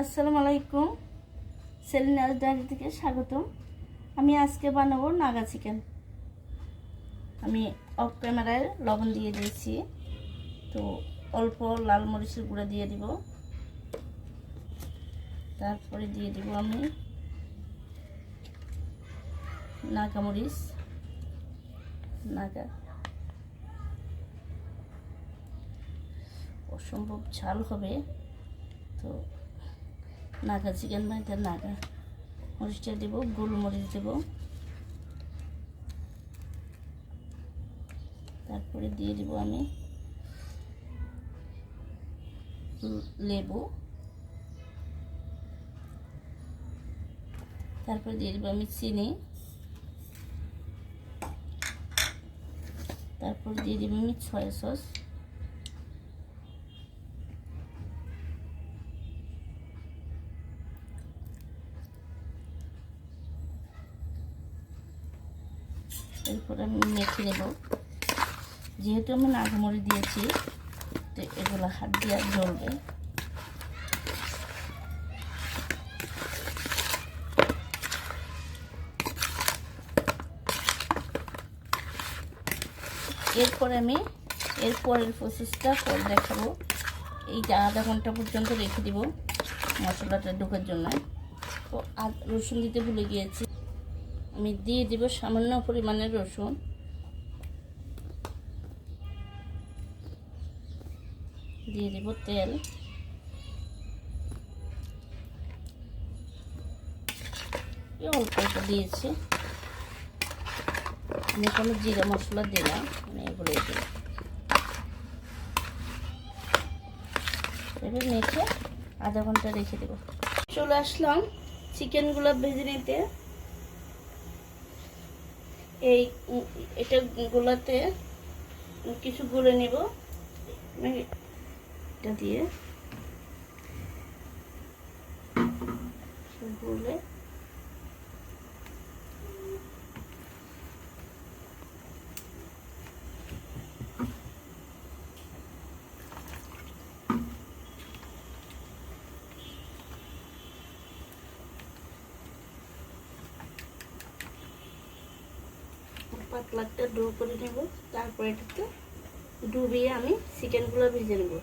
আসসালামু আলাইকুম। সেলিনাস ডায়েরি থেকে স্বাগতম। আমি আজকে বানাবো নাগা চিকেন। আমি অফ ক্যামেরায় লবণ দিয়ে দিয়েছি, তো অল্প লাল মরিচের গুঁড়া দিয়ে দিব। তারপরে দিয়ে দিব আমি নাগা মরিচ, নাগা অসম্ভব ঝাল হবে, তো নাগা চিকেন বানাতে নাগা মরিচটা দেব, গোলমরিচ দেব। তারপরে দিয়ে দিব আমি লেবু, তারপরে দিয়ে দিব আমি চিনি, তারপর দিয়ে দিব আমি সয়া সস, এরপর আমি মেখে নেব। যেহেতু আমি নাগমরি দিয়েছি, তো এগুলো হাত দিয়ে জ্বলবে। এরপর আমি এরপরের প্রসেসটা করে দেখাবো। এইটা আধা ঘন্টা পর্যন্ত রেখে দিব মশলাটা ঢোকার জন্য। তো রসুন দিতে ভুলে গিয়েছি, আমি দিয়ে দিব সামান্য পরিমাণের রসুন। দিয়ে দিব তেল, অল্প অল্প দিয়েছি। আমি কোনো জিরা মশলা দিলাম, মানে এগুলোই দিলাম। এবার মেখে আধা ঘন্টা রেখে দেব। চলে আসলাম চিকেনগুলো ভেজে নিতে। এটা গোলাতে কিছু গুলে নেব, এটা দিয়ে গুলে পাতলা একটা ডো করে নেব। তারপর এটাতে ডুবিয়ে আমি চিকেনগুলো ভেজে নেব।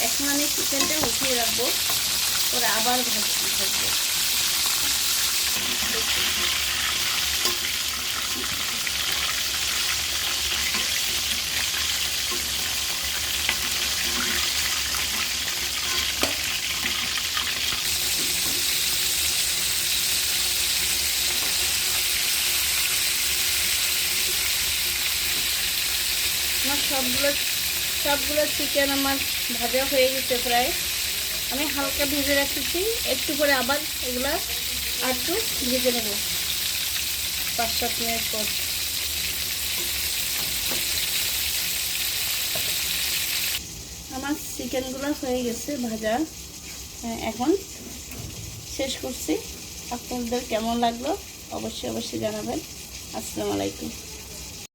এখন আমি চিকেনটা উঠিয়ে রাখবো, পরে আবার ভাজবো। আমার সবগুলো চিকেন আমার ভাজা হয়ে গেছে প্রায়। আমি হালকা ভেজে রাখতেছি, একটু করে আবার এগুলা আর একটু ভেজে নেব 5-7 মিনিট পর। আমার চিকেনগুলো হয়ে গেছে ভাজা। এখন শেষ করছি। আপনাদের কেমন লাগলো অবশ্যই জানাবেন। আসসালামু আলাইকুম।